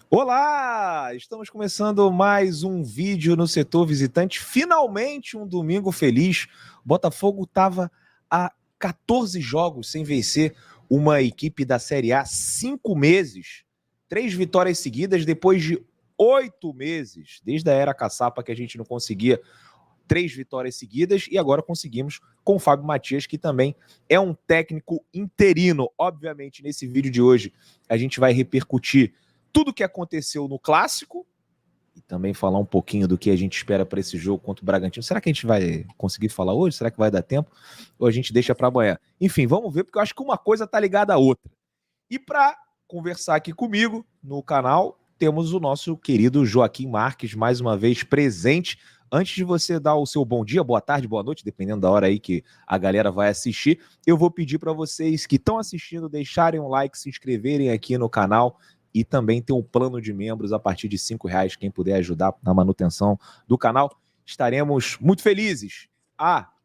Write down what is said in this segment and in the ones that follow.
Olá! Estamos começando mais um vídeo no setor visitante. Finalmente um domingo feliz. O Botafogo estava há 14 jogos sem vencer uma equipe da Série A, 5 meses. 3 vitórias seguidas depois de 8 meses. Desde a era caçapa que a gente não conseguia 3 vitórias seguidas e agora conseguimos com o Fábio Matias, que também é um técnico interino. Obviamente, nesse vídeo de hoje, a gente vai repercutir tudo o que aconteceu no Clássico e também falar um pouquinho do que a gente espera para esse jogo contra o Bragantino. Será que a gente vai conseguir falar hoje? Será que vai dar tempo? Ou a gente deixa para amanhã? Enfim, vamos ver, porque eu acho que uma coisa está ligada à outra. E para conversar aqui comigo no canal, temos o nosso querido Joaquim Marques, mais uma vez presente. Antes de você dar o seu bom dia, boa tarde, boa noite, dependendo da hora aí que a galera vai assistir, eu vou pedir para vocês que estão assistindo deixarem um like, se inscreverem aqui no canal e também ter um plano de membros a partir de R$5, quem puder ajudar na manutenção do canal. Estaremos muito felizes.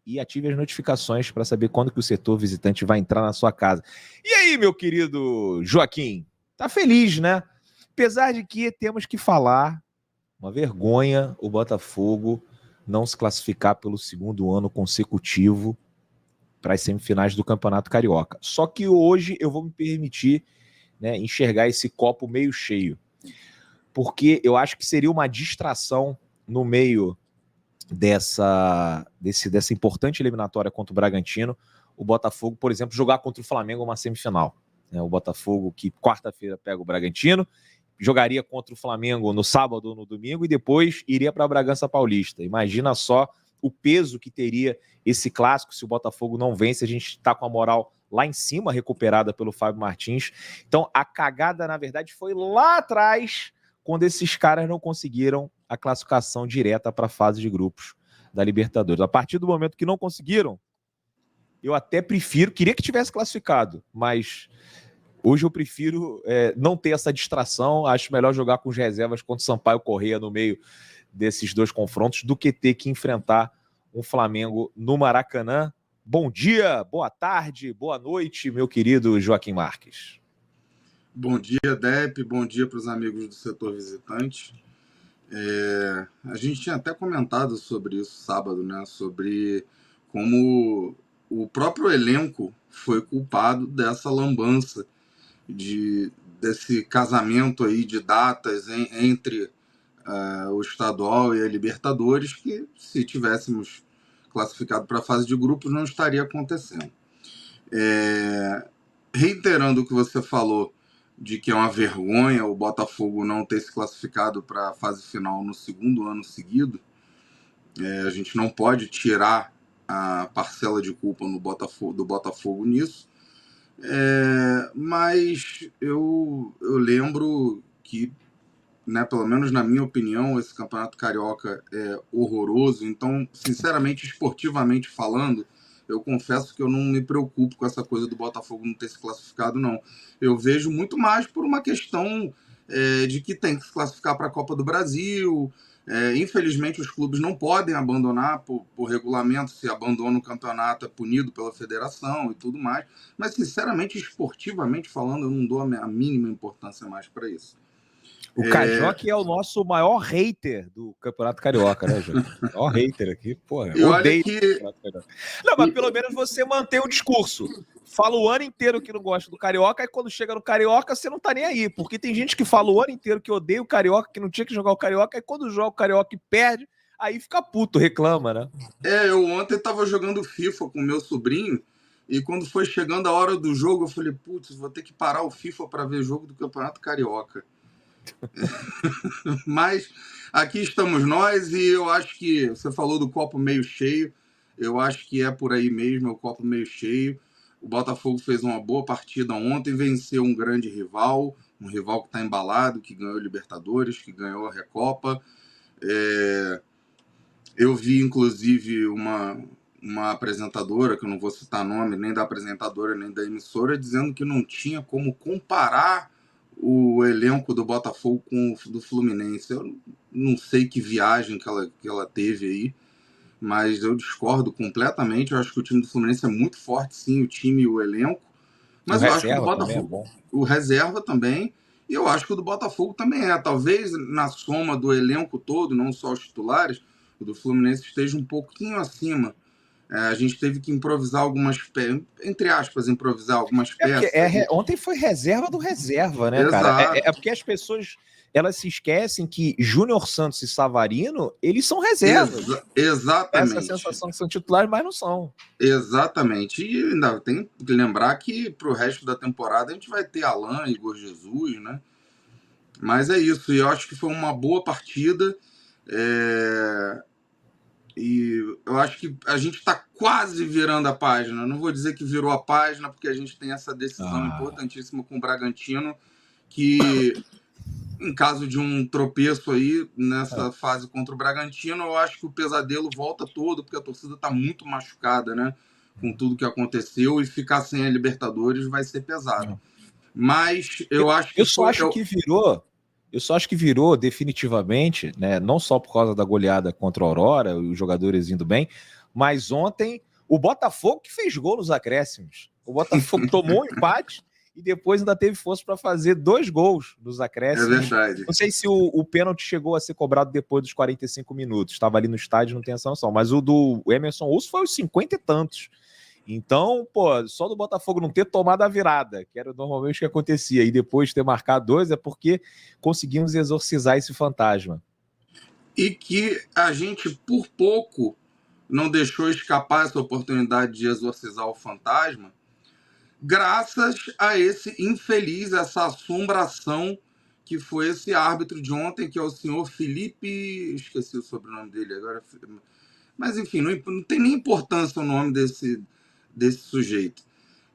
E ative as notificações para saber quando que o setor visitante vai entrar na sua casa. E aí, meu querido Joaquim? Tá feliz, né? Apesar de que temos que falar, uma vergonha o Botafogo não se classificar pelo segundo ano consecutivo para as semifinais do Campeonato Carioca. Só que hoje eu vou me permitir, né, enxergar esse copo meio cheio, porque eu acho que seria uma distração no meio dessa importante eliminatória contra o Bragantino, o Botafogo, por exemplo, jogar contra o Flamengo uma semifinal. O Botafogo, que quarta-feira pega o Bragantino, jogaria contra o Flamengo no sábado ou no domingo e depois iria para a Bragança Paulista. Imagina só o peso que teria esse clássico se o Botafogo não vence. A gente está com a moral lá em cima, recuperada pelo Fábio Martins. Então, a cagada, na verdade, foi lá atrás, quando esses caras não conseguiram a classificação direta para a fase de grupos da Libertadores. A partir do momento que não conseguiram, eu até queria que tivesse classificado, mas hoje eu prefiro não ter essa distração. Acho melhor jogar com os reservas contra o Sampaio Corrêa no meio desses dois confrontos do que ter que enfrentar um Flamengo no Maracanã. Bom dia, boa tarde, boa noite, meu querido Joaquim Marques. Bom dia, Depp, bom dia para os amigos do setor visitante. A gente tinha até comentado sobre isso sábado, né? Sobre como o próprio elenco foi culpado dessa lambança, desse casamento aí de datas entre o estadual e a Libertadores, que se tivéssemos classificado para a fase de grupos não estaria acontecendo. Reiterando o que você falou, de que é uma vergonha o Botafogo não ter se classificado para a fase final no segundo ano seguido, a gente não pode tirar a parcela de culpa do Botafogo nisso, mas eu lembro que, né, pelo menos na minha opinião, esse Campeonato Carioca é horroroso. Então, sinceramente, esportivamente falando, eu confesso que eu não me preocupo com essa coisa do Botafogo não ter se classificado, não. Eu vejo muito mais por uma questão de que tem que se classificar para a Copa do Brasil. Infelizmente, os clubes não podem abandonar por regulamento. Se abandona o campeonato, é punido pela federação e tudo mais. Mas, sinceramente, esportivamente falando, eu não dou a mínima importância mais para isso. O Cajoque é o nosso maior hater do Campeonato Carioca, né, Joaquim? O maior hater aqui, porra. E olha que... Não, mas pelo menos você mantém o discurso. Fala o ano inteiro que não gosta do Carioca, e quando chega no Carioca, você não tá nem aí. Porque tem gente que fala o ano inteiro que odeia o Carioca, que não tinha que jogar o Carioca, e quando joga o Carioca e perde, aí fica puto, reclama, né? Eu ontem tava jogando FIFA com meu sobrinho, e quando foi chegando a hora do jogo, eu falei, putz, vou ter que parar o FIFA para ver jogo do Campeonato Carioca. Mas aqui estamos nós, e eu acho que você falou do copo meio cheio, eu acho que é por aí mesmo, é o copo meio cheio. O Botafogo fez uma boa partida ontem, venceu um grande rival, um rival que está embalado, que ganhou a Libertadores, que ganhou a Recopa. Eu vi, inclusive, uma apresentadora, que eu não vou citar nome, nem da apresentadora, nem da emissora, dizendo que não tinha como comparar o elenco do Botafogo com o do Fluminense. Eu não sei que viagem que ela teve aí, mas eu discordo completamente. Eu acho que o time do Fluminense é muito forte, sim, o time e o elenco. Mas eu acho que o Botafogo, o reserva também. E eu acho que o do Botafogo também é. Talvez na soma do elenco todo, não só os titulares, o do Fluminense esteja um pouquinho acima. A gente teve que improvisar algumas peças, entre aspas, improvisar algumas É porque peças. ontem foi reserva do reserva, né, cara? Exato. É porque as pessoas elas se esquecem que Júnior Santos e Savarino, eles são reservas. Exatamente. Essa sensação que são titulares, mas não são. Exatamente. E ainda tem que lembrar que para o resto da temporada a gente vai ter Alan, Igor Jesus, né? Mas é isso. E eu acho que foi uma boa partida. E eu acho que a gente está quase virando a página. Não vou dizer que virou a página, porque a gente tem essa decisão importantíssima com o Bragantino, que em caso de um tropeço aí nessa fase contra o Bragantino, eu acho que o pesadelo volta todo, porque a torcida está muito machucada, né? Com tudo que aconteceu, e ficar sem a Libertadores vai ser pesado. Mas eu acho que eu só acho que virou definitivamente, né? Não só por causa da goleada contra a Aurora, os jogadores indo bem, mas ontem o Botafogo que fez gol nos acréscimos. O Botafogo tomou um empate e depois ainda teve força para fazer 2 gols nos acréscimos. É verdade. Não sei se o pênalti chegou a ser cobrado depois dos 45 minutos. Estava ali no estádio, não tem essa noção. Mas o do Emerson Urso foi os 50 e tantos. Então, pô, só do Botafogo não ter tomado a virada, que era normalmente o que acontecia, e depois ter marcado 2, é porque conseguimos exorcizar esse fantasma. E que a gente, por pouco, não deixou escapar essa oportunidade de exorcizar o fantasma, graças a esse infeliz, essa assombração que foi esse árbitro de ontem, que é o senhor Felipe... Esqueci o sobrenome dele agora. Mas, enfim, não tem nem importância o nome desse sujeito.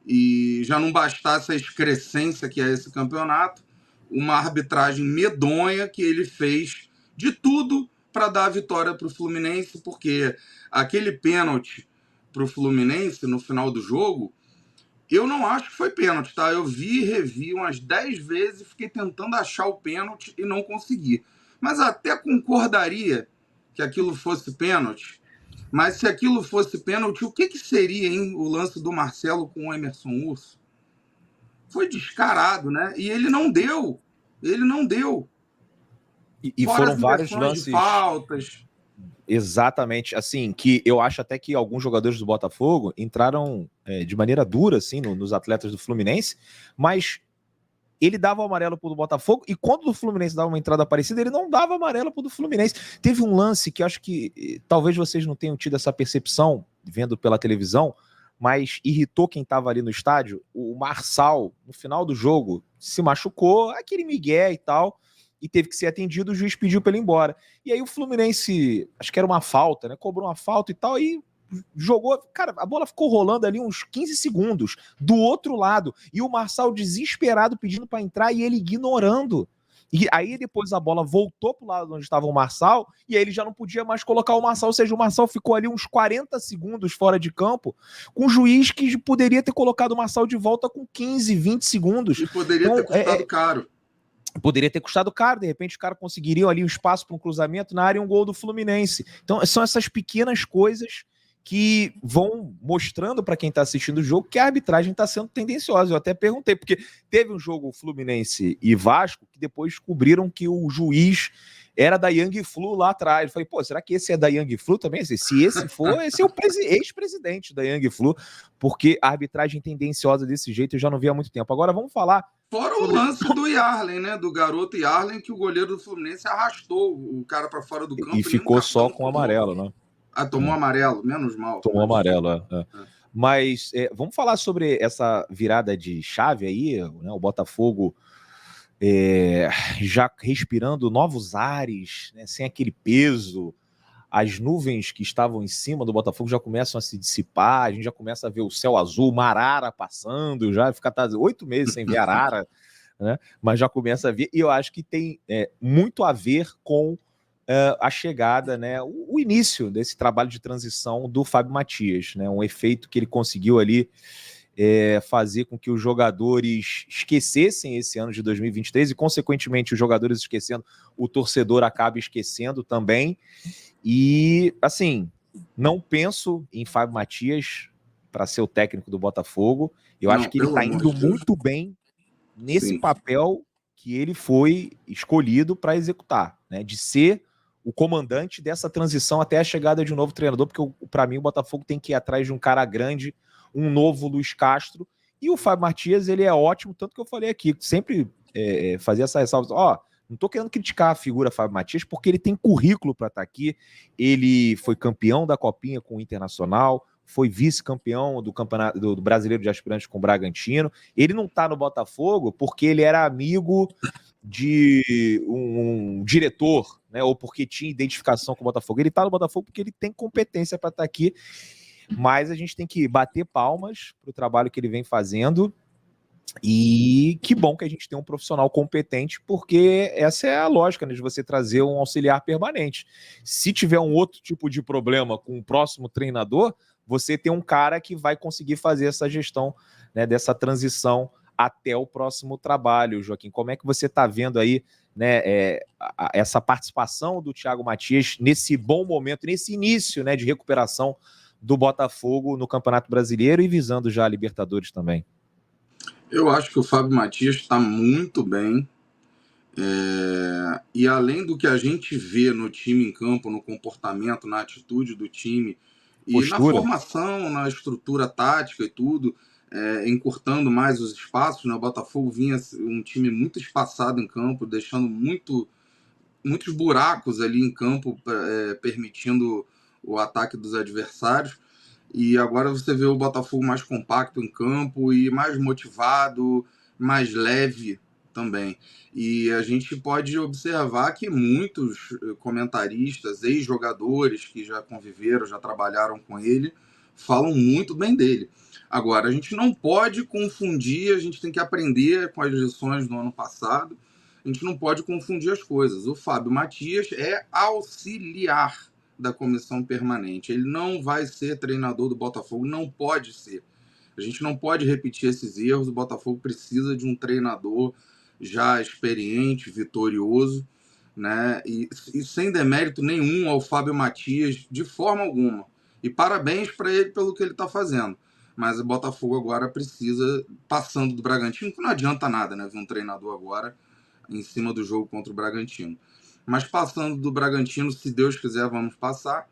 E já não bastasse a excrescência que é esse campeonato, uma arbitragem medonha que ele fez de tudo para dar a vitória para o Fluminense, porque aquele pênalti para o Fluminense no final do jogo, eu não acho que foi pênalti, tá? Eu vi e revi umas 10 vezes e fiquei tentando achar o pênalti e não consegui. Mas até concordaria que aquilo fosse pênalti. Mas se aquilo fosse pênalti, o que seria, hein, o lance do Marcelo com o Emerson Urso? Foi descarado, né? E ele não deu. Ele não deu. E foram vários lances de faltas. Exatamente, assim, que eu acho até que alguns jogadores do Botafogo entraram de maneira dura, assim, nos atletas do Fluminense, mas ele dava o amarelo pro do Botafogo, e quando o Fluminense dava uma entrada parecida, ele não dava amarelo pro do Fluminense. Teve um lance que eu acho que talvez vocês não tenham tido essa percepção, vendo pela televisão, mas irritou quem estava ali no estádio. O Marçal, no final do jogo, se machucou, aquele migué e tal, e teve que ser atendido, o juiz pediu para ele ir embora. E aí o Fluminense, acho que era uma falta, né? Cobrou uma falta e tal, aí jogou, cara, a bola ficou rolando ali uns 15 segundos do outro lado, e o Marçal desesperado pedindo para entrar e ele ignorando. E aí depois a bola voltou pro lado onde estava o Marçal, e aí ele já não podia mais colocar o Marçal, ou seja, o Marçal ficou ali uns 40 segundos fora de campo, com um juiz que poderia ter colocado o Marçal de volta com 15, 20 segundos. E poderia ter custado caro. Poderia ter custado caro, de repente os caras conseguiriam ali um espaço para um cruzamento na área e um gol do Fluminense. Então são essas pequenas coisas que vão mostrando para quem está assistindo o jogo que a arbitragem está sendo tendenciosa. Eu até perguntei, porque teve um jogo Fluminense e Vasco que depois descobriram que o juiz era da Young Flu lá atrás. Eu falei, pô, será que esse é da Young Flu também? Se esse for, esse é o ex-presidente da Young Flu, porque a arbitragem tendenciosa desse jeito eu já não vi há muito tempo. Agora vamos falar... Fora o lance do Yarlen, né? Do garoto Yarlen, que o goleiro do Fluminense arrastou o cara para fora do campo. E ficou só com amarelo, né? Ah, tomou amarelo, menos mal. Tomou amarelo, Mas vamos falar sobre essa virada de chave aí, né? O Botafogo já respirando novos ares, né? Sem aquele peso. As nuvens que estavam em cima do Botafogo já começam a se dissipar, a gente já começa a ver o céu azul, uma arara passando, já fica 8 meses sem ver arara, né? Mas já começa a ver, e eu acho que tem muito a ver com a chegada, né, o início desse trabalho de transição do Fábio Matias, né, um efeito que ele conseguiu ali fazer com que os jogadores esquecessem esse ano de 2023 e, consequentemente, os jogadores esquecendo, o torcedor acaba esquecendo também. E, assim, não penso em Fábio Matias para ser o técnico do Botafogo. Eu acho que ele está indo muito bem nesse papel que ele foi escolhido para executar, né? De ser o comandante dessa transição até a chegada de um novo treinador, porque para mim o Botafogo tem que ir atrás de um cara grande, um novo Luiz Castro, e o Fábio Matias, ele é ótimo, tanto que eu falei aqui, sempre fazia essa ressalva, não estou querendo criticar a figura Fábio Matias, porque ele tem currículo para estar aqui, ele foi campeão da Copinha com o Internacional, foi vice-campeão do campeonato do Brasileiro de Aspirantes com o Bragantino, ele não está no Botafogo porque ele era amigo de um diretor, né, ou porque tinha identificação com o Botafogo. Ele está no Botafogo porque ele tem competência para estar aqui, mas a gente tem que bater palmas para o trabalho que ele vem fazendo. E que bom que a gente tem um profissional competente, porque essa é a lógica, né, de você trazer um auxiliar permanente. Se tiver um outro tipo de problema com o próximo treinador, você tem um cara que vai conseguir fazer essa gestão, né, dessa transição até o próximo trabalho. Joaquim, como é que você está vendo aí, né, essa participação do Thiago Matias nesse bom momento, nesse início, né, de recuperação do Botafogo no Campeonato Brasileiro e visando já a Libertadores também? Eu acho que o Fábio Matias está muito bem. E além do que a gente vê no time em campo, no comportamento, na atitude do time e Postura. na formação, na estrutura tática e tudo, encurtando mais os espaços, né? O Botafogo vinha um time muito espaçado em campo, deixando muitos buracos ali em campo, permitindo o ataque dos adversários. E agora você vê o Botafogo mais compacto em campo e mais motivado, mais leve também. E a gente pode observar que muitos comentaristas, ex-jogadores que já conviveram, já trabalharam com ele, falam muito bem dele. Agora, a gente não pode confundir, a gente tem que aprender com as lições do ano passado, a gente não pode confundir as coisas. O Fábio Matias é auxiliar da comissão permanente. Ele não vai ser treinador do Botafogo, não pode ser. A gente não pode repetir esses erros. O Botafogo precisa de um treinador já experiente, vitorioso, né? E sem demérito nenhum ao Fábio Matias, de forma alguma. E parabéns para ele pelo que ele está fazendo. Mas o Botafogo agora precisa, passando do Bragantino, que não adianta nada, né? Ver um treinador agora em cima do jogo contra o Bragantino. Mas passando do Bragantino, se Deus quiser, vamos passar,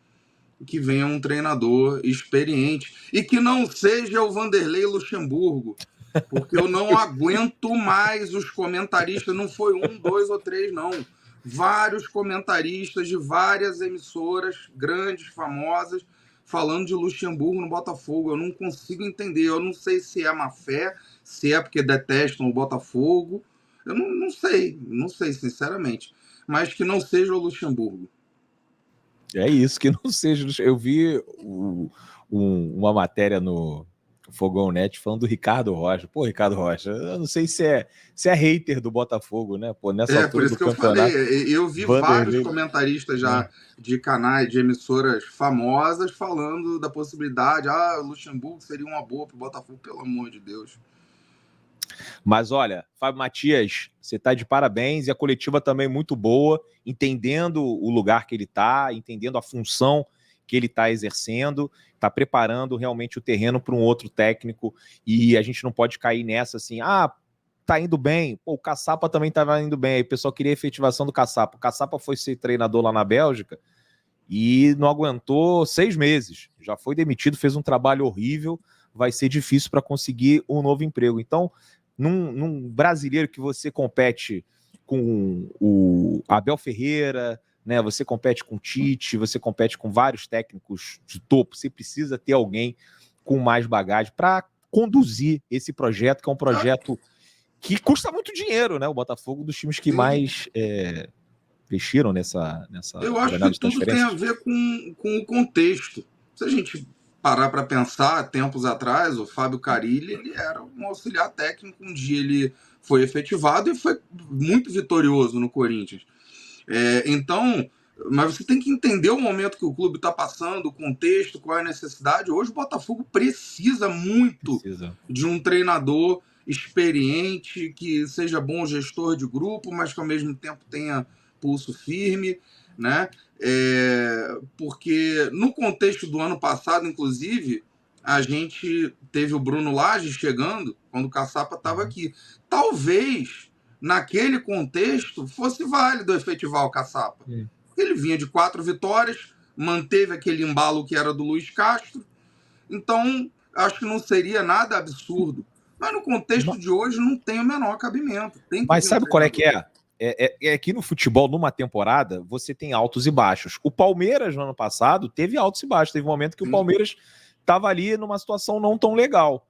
que venha um treinador experiente e que não seja o Vanderlei Luxemburgo, porque eu não aguento mais os comentaristas, não foi um, dois ou três, não. Vários comentaristas de várias emissoras grandes, famosas, falando de Luxemburgo no Botafogo. Eu não consigo entender, eu não sei se é má fé, se é porque detestam o Botafogo, eu não sei, sinceramente. Mas que não seja o Luxemburgo. É isso, que não seja. Eu vi uma matéria no Fogão Net falando do Ricardo Rocha. Pô, Ricardo Rocha, eu não sei se é hater do Botafogo, né? Pô, nessa altura por isso do que eu campeonato. falei. Eu vi vários comentaristas já de canais, de emissoras famosas falando da possibilidade. O Luxemburgo seria uma boa pro Botafogo, pelo amor de Deus. Mas olha, Fábio Matias, você está de parabéns e a coletiva também muito boa, entendendo o lugar que ele está, entendendo a função que ele está exercendo, está preparando realmente o terreno para um outro técnico e a gente não pode cair nessa assim, tá indo bem, pô, o Caçapa também estava indo bem, aí o pessoal queria a efetivação do Caçapa. O Caçapa foi ser treinador lá na Bélgica e não aguentou 6 meses, já foi demitido, fez um trabalho horrível, vai ser difícil para conseguir um novo emprego. Então, num brasileiro que você compete com o Abel Ferreira, né? Você compete com o Tite, você compete com vários técnicos de topo, você precisa ter alguém com mais bagagem para conduzir esse projeto, que é um projeto que custa muito dinheiro, né? O Botafogo, dos times que mais investiram nessa Eu acho que tudo tem a ver com o contexto. Se a gente parar para pensar, tempos atrás, o Fábio Carille, ele era um auxiliar técnico. Um dia ele foi efetivado e foi muito vitorioso no Corinthians. Então, mas você tem que entender o momento que o clube está passando, o contexto, qual é a necessidade. Hoje o Botafogo precisa muito de um treinador experiente, que seja bom gestor de grupo, mas que ao mesmo tempo tenha pulso firme, né? Porque no contexto do ano passado, inclusive, a gente teve o Bruno Lage chegando quando o Caçapa estava aqui. Talvez naquele contexto, fosse válido efetivar o Caçapa. Ele vinha de 4 vitórias, manteve aquele embalo que era do Luiz Castro, então acho que não seria nada absurdo. Mas no contexto de hoje não tem o menor cabimento. Tem que Mas vir um sabe qual é que treinador. é que no futebol, numa temporada, você tem altos e baixos. O Palmeiras, no ano passado, teve altos e baixos. Teve um momento que o Palmeiras estava ali numa situação não tão legal.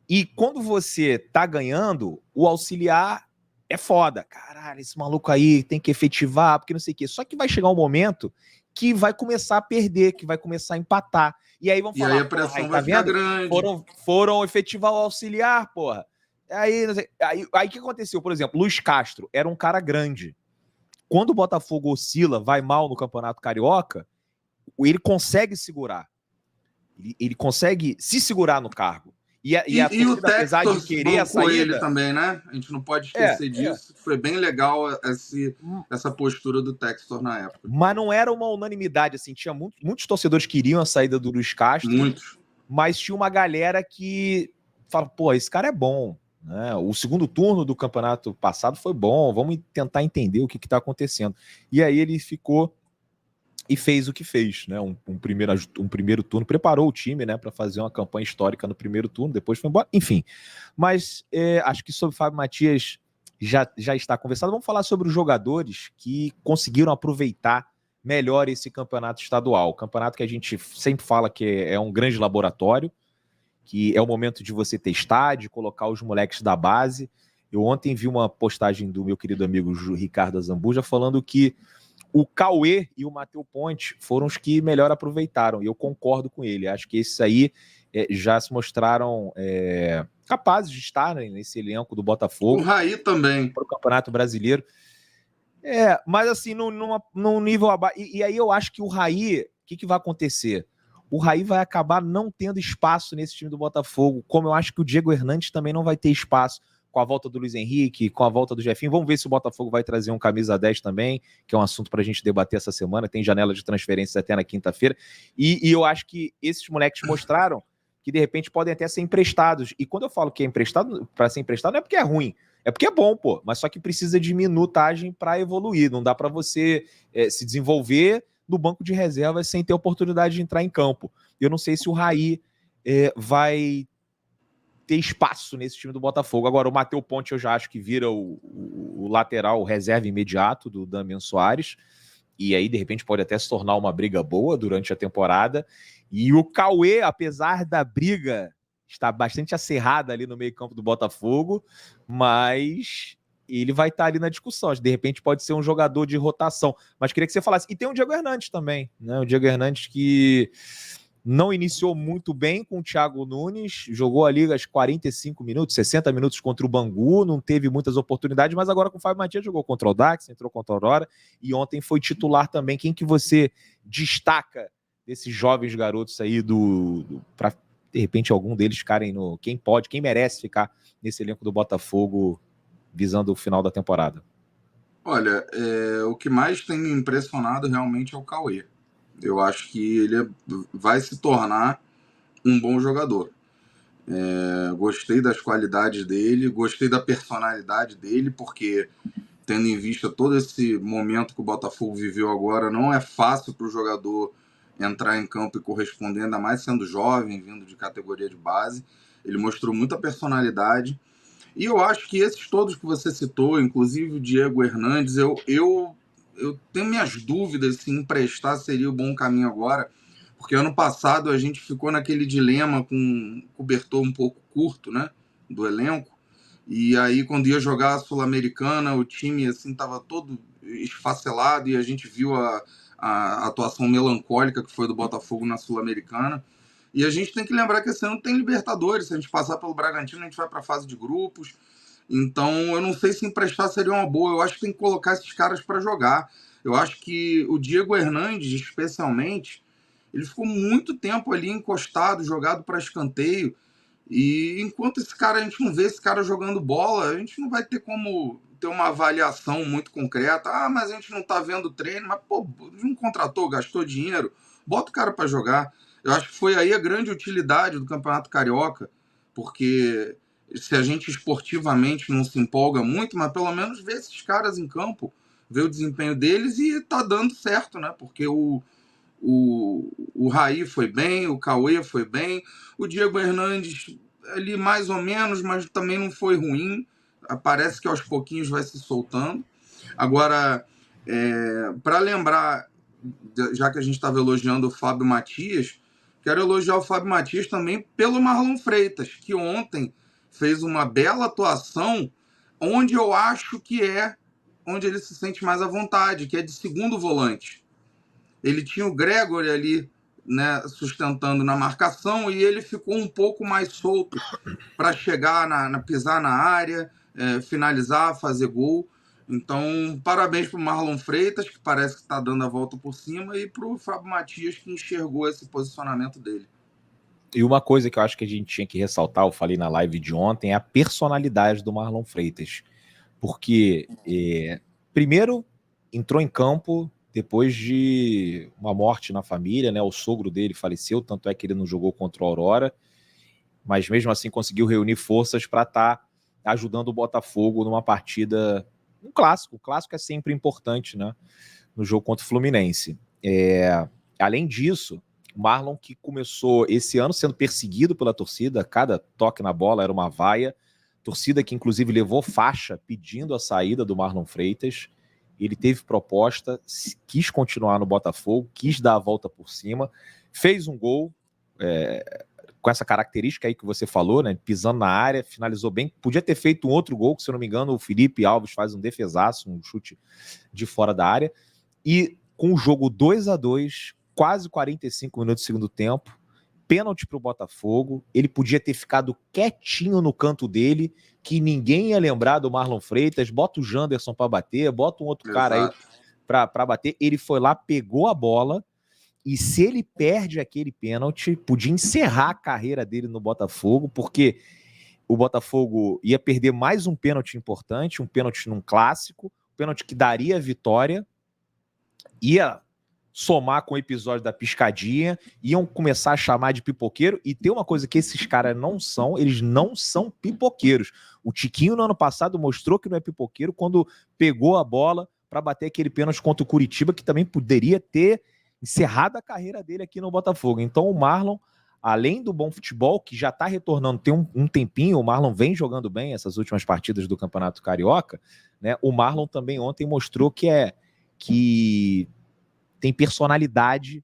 E quando você tá ganhando, o auxiliar é foda. Caralho, esse maluco aí tem que efetivar, porque não sei o quê. Só que vai chegar um momento que vai começar a perder, que vai começar a empatar. E aí vão falar, aí a pressão aí, vai tá ficar vendo? grande. Foram efetivar o auxiliar, porra. Aí o que aconteceu? Por exemplo, Luiz Castro era um cara grande. Quando o Botafogo oscila, vai mal no Campeonato Carioca, ele consegue segurar. Ele consegue se segurar no cargo. E a O torcida, apesar de Textor querer a bancou ele saída, também, né? A gente não pode esquecer disso. Foi bem legal essa postura do Textor na época. Mas não era uma unanimidade, assim. Tinha muitos torcedores que queriam a saída do Luiz Castro. Muitos. Mas tinha uma galera que fala, pô, esse cara é bom. Né? O segundo turno do campeonato passado foi bom. Vamos tentar entender o que está acontecendo. E aí ele ficou e fez o que fez, né? Um primeiro turno, preparou o time, né, para fazer uma campanha histórica no primeiro turno, depois foi embora, enfim. Mas acho que sobre o Fábio Matias já está conversado. Vamos falar sobre os jogadores que conseguiram aproveitar melhor esse campeonato estadual. Campeonato que a gente sempre fala que é um grande laboratório, que é o momento de você testar, de colocar os moleques da base. Eu ontem vi uma postagem do meu querido amigo Ricardo Azambuja falando que o Cauê e o Matheus Ponte foram os que melhor aproveitaram, e eu concordo com ele. Acho que esses aí já se mostraram capazes de estarem nesse elenco do Botafogo. O Raí também. Para o Campeonato Brasileiro. Mas assim, num nível abaixo. E aí eu acho que o Raí, o que vai acontecer? O Raí vai acabar não tendo espaço nesse time do Botafogo, como eu acho que o Diego Hernandes também não vai ter espaço com a volta do Luiz Henrique, com a volta do Jefinho. Vamos ver se o Botafogo vai trazer um camisa 10 também, que é um assunto para a gente debater essa semana. Tem janela de transferências até na quinta-feira. E eu acho que esses moleques mostraram que, de repente, podem até ser emprestados. E quando eu falo que é emprestado, para ser emprestado, não é porque é ruim. É porque é bom, pô. Mas só que precisa de minutagem para evoluir. Não dá para você se desenvolver no banco de reservas sem ter oportunidade de entrar em campo. Eu não sei se o Raí vai ter espaço nesse time do Botafogo. Agora, o Matheus Ponte eu já acho que vira o lateral, o reserva imediato do Damian Soares, e aí, de repente, pode até se tornar uma briga boa durante a temporada. E o Cauê, apesar da briga estar bastante acirrada ali no meio campo do Botafogo, mas ele vai estar ali na discussão. De repente pode ser um jogador de rotação. Mas queria que você falasse. E tem o Diego Hernandes também, né? O Diego Hernandes que não iniciou muito bem com o Thiago Nunes, jogou ali as 45 minutos, 60 minutos contra o Bangu, não teve muitas oportunidades, mas agora com o Fábio Matias jogou contra o Dax, entrou contra a Aurora, e ontem foi titular também. Quem que você destaca desses jovens garotos aí para de repente algum deles ficarem no... Quem merece ficar nesse elenco do Botafogo visando o final da temporada? Olha, o que mais tem me impressionado realmente é o Cauê. Eu acho que ele vai se tornar um bom jogador. Gostei das qualidades dele, gostei da personalidade dele, porque tendo em vista todo esse momento que o Botafogo viveu agora, não é fácil para o jogador entrar em campo e corresponder, ainda mais sendo jovem, vindo de categoria de base. Ele mostrou muita personalidade. E eu acho que esses todos que você citou, inclusive o Diego Hernandes, eu tenho minhas dúvidas se emprestar seria o bom caminho agora, porque ano passado a gente ficou naquele dilema com um cobertor um pouco curto, né, do elenco, e aí quando ia jogar a Sul-Americana, o time assim estava todo esfacelado e a gente viu a atuação melancólica que foi do Botafogo na Sul-Americana. E a gente tem que lembrar que esse ano tem Libertadores. Se a gente passar pelo Bragantino, a gente vai para a fase de grupos. Então, eu não sei se emprestar seria uma boa. Eu acho que tem que colocar esses caras para jogar. Eu acho que o Diego Hernandes, especialmente, ele ficou muito tempo ali encostado, jogado para escanteio. E enquanto a gente não vê esse cara jogando bola, a gente não vai ter como ter uma avaliação muito concreta. Ah, mas a gente não tá vendo treino. Mas, pô, não contratou, gastou dinheiro. Bota o cara para jogar. Eu acho que foi aí a grande utilidade do Campeonato Carioca, porque se a gente esportivamente não se empolga muito, mas pelo menos ver esses caras em campo, ver o desempenho deles e tá dando certo, né? Porque o Raí foi bem, o Cauê foi bem, o Diego Hernandes ali mais ou menos, mas também não foi ruim. Parece que aos pouquinhos vai se soltando. Agora, para lembrar, já que a gente estava elogiando o Fábio Matias, quero elogiar o Fábio Matias também pelo Marlon Freitas, que ontem fez uma bela atuação onde eu acho que onde ele se sente mais à vontade, que é de segundo volante. Ele tinha o Gregory ali, né, sustentando na marcação, e ele ficou um pouco mais solto para chegar, pisar na área, finalizar, fazer gol. Então, parabéns para o Marlon Freitas, que parece que está dando a volta por cima, e para o Fábio Matias, que enxergou esse posicionamento dele. E uma coisa que eu acho que a gente tinha que ressaltar, eu falei na live de ontem, é a personalidade do Marlon Freitas. Porque, primeiro, entrou em campo depois de uma morte na família, né? O sogro dele faleceu, tanto é que ele não jogou contra o Aurora, mas mesmo assim conseguiu reunir forças para estar ajudando o Botafogo numa partida, um clássico. O clássico é sempre importante, né? No jogo contra o Fluminense. Além disso, o Marlon, que começou esse ano sendo perseguido pela torcida, cada toque na bola era uma vaia, torcida que inclusive levou faixa pedindo a saída do Marlon Freitas. Ele teve proposta, quis continuar no Botafogo, quis dar a volta por cima, fez um gol com essa característica aí que você falou, né, pisando na área, finalizou bem, podia ter feito um outro gol, que se eu não me engano o Felipe Alves faz um defesaço, um chute de fora da área, e com o jogo 2-2, quase 45 minutos do segundo tempo, pênalti para o Botafogo, ele podia ter ficado quietinho no canto dele, que ninguém ia lembrar do Marlon Freitas, bota o Janderson para bater, bota um outro cara aí para bater, ele foi lá, pegou a bola, e se ele perde aquele pênalti, podia encerrar a carreira dele no Botafogo, porque o Botafogo ia perder mais um pênalti importante, um pênalti num clássico, um pênalti que daria a vitória, ia somar com o episódio da piscadinha, iam começar a chamar de pipoqueiro, e tem uma coisa que esses caras não são, eles não são pipoqueiros. O Tiquinho no ano passado mostrou que não é pipoqueiro quando pegou a bola para bater aquele pênalti contra o Curitiba, que também poderia ter encerrado a carreira dele aqui no Botafogo. Então o Marlon, além do bom futebol, que já está retornando, tem um tempinho, o Marlon vem jogando bem essas últimas partidas do Campeonato Carioca, né? O Marlon também ontem mostrou que tem personalidade,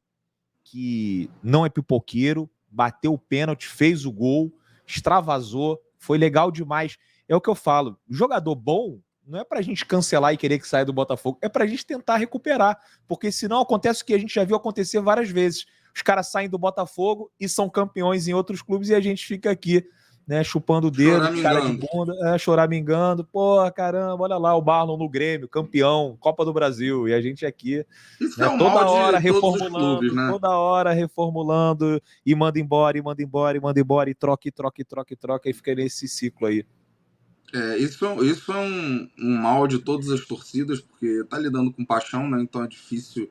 que não é pipoqueiro, bateu o pênalti, fez o gol, extravasou, foi legal demais. É o que eu falo, jogador bom não é pra gente cancelar e querer que saia do Botafogo, é pra gente tentar recuperar, porque senão acontece o que a gente já viu acontecer várias vezes. Os caras saem do Botafogo e são campeões em outros clubes e a gente fica aqui, né, chupando o dedo, cara de bunda, choramingando, pô, caramba, olha lá o Marlon no Grêmio, campeão, Copa do Brasil, e a gente aqui, né, toda hora reformulando, clubes, né? Toda hora reformulando, e manda embora, e manda embora, e manda embora, e troca, e fica nesse ciclo aí. Isso é um mal de todas as torcidas, porque tá lidando com paixão, né? Então é difícil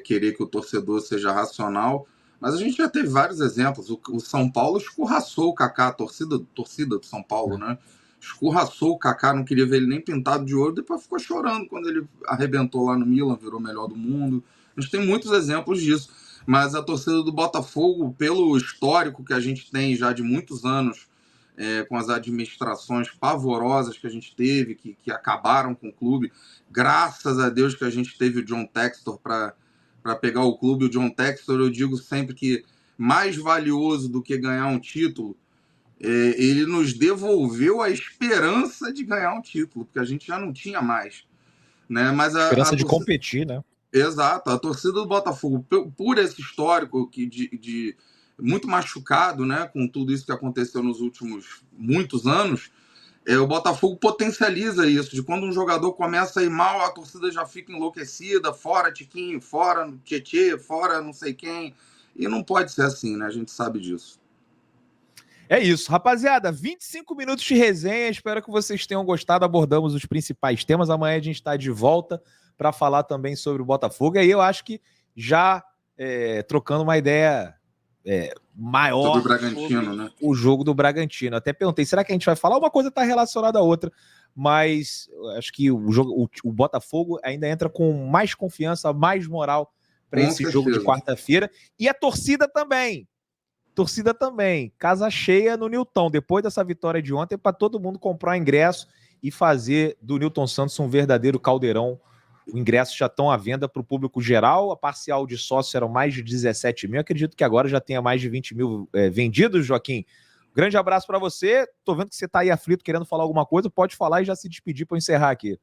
querer que o torcedor seja racional. Mas a gente já teve vários exemplos. O São Paulo escorraçou o Kaká, a torcida do São Paulo, né? Escorraçou o Kaká, não queria ver ele nem pintado de ouro, depois ficou chorando quando ele arrebentou lá no Milan, virou o melhor do mundo. A gente tem muitos exemplos disso. Mas a torcida do Botafogo, pelo histórico que a gente tem já de muitos anos, com as administrações pavorosas que a gente teve, que acabaram com o clube, graças a Deus que a gente teve o John Textor para pegar o clube. O John Textor, eu digo sempre que mais valioso do que ganhar um título, ele nos devolveu a esperança de ganhar um título, porque a gente já não tinha mais, né? Mas esperança de competir, né? Exato, a torcida do Botafogo, por esse histórico de muito machucado, né, com tudo isso que aconteceu nos últimos muitos anos, o Botafogo potencializa isso, de quando um jogador começa a ir mal, a torcida já fica enlouquecida, fora Tiquinho, fora Tietê, fora não sei quem, e não pode ser assim, né, a gente sabe disso. É isso, rapaziada, 25 minutos de resenha, espero que vocês tenham gostado, abordamos os principais temas, amanhã a gente está de volta para falar também sobre o Botafogo, e aí eu acho que já trocando uma ideia maior sobre o Bragantino, né? O jogo do Bragantino. Até perguntei, será que a gente vai falar? Uma coisa está relacionada à outra, mas acho que o Botafogo ainda entra com mais confiança, mais moral para esse jogo de quarta-feira. E a torcida também. Casa cheia no Newton. Depois dessa vitória de ontem, para todo mundo comprar ingresso e fazer do Newton Santos um verdadeiro caldeirão. Os ingressos já estão à venda para o público geral. A parcial de sócio eram mais de 17 mil. Acredito que agora já tenha mais de 20 mil vendidos, Joaquim. Grande abraço para você. Tô vendo que você tá aí aflito, querendo falar alguma coisa. Pode falar e já se despedir para encerrar aqui.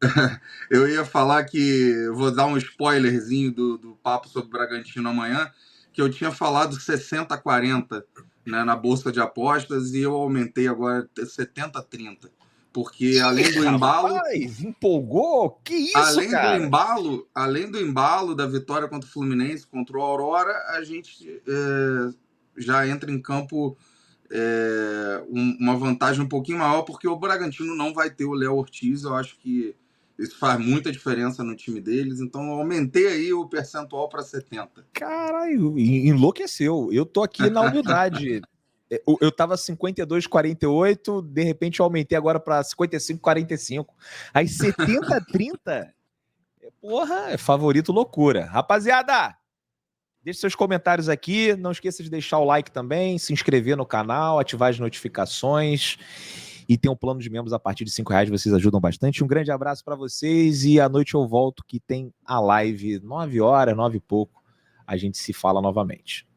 Eu ia falar que... Vou dar um spoilerzinho do papo sobre o Bragantino amanhã, que eu tinha falado 60-40, né, na Bolsa de Apostas, e eu aumentei agora 70-30. Porque além do embalo... Rapaz, empolgou? Que isso, cara? Além do embalo da vitória contra o Fluminense, contra o Aurora, a gente já entra em campo uma vantagem um pouquinho maior, porque o Bragantino não vai ter o Léo Ortiz. Eu acho que isso faz muita diferença no time deles. Então eu aumentei aí o percentual para 70. Caralho, enlouqueceu. Eu tô aqui na humildade. Eu tava 52-48, de repente eu aumentei agora para 55-45. Aí 70-30, porra, é favorito loucura. Rapaziada, deixe seus comentários aqui, não esqueça de deixar o like também, se inscrever no canal, ativar as notificações e tem um plano de membros a partir de R$5, vocês ajudam bastante. Um grande abraço para vocês e à noite eu volto que tem a live 9 horas, 9 e pouco, a gente se fala novamente.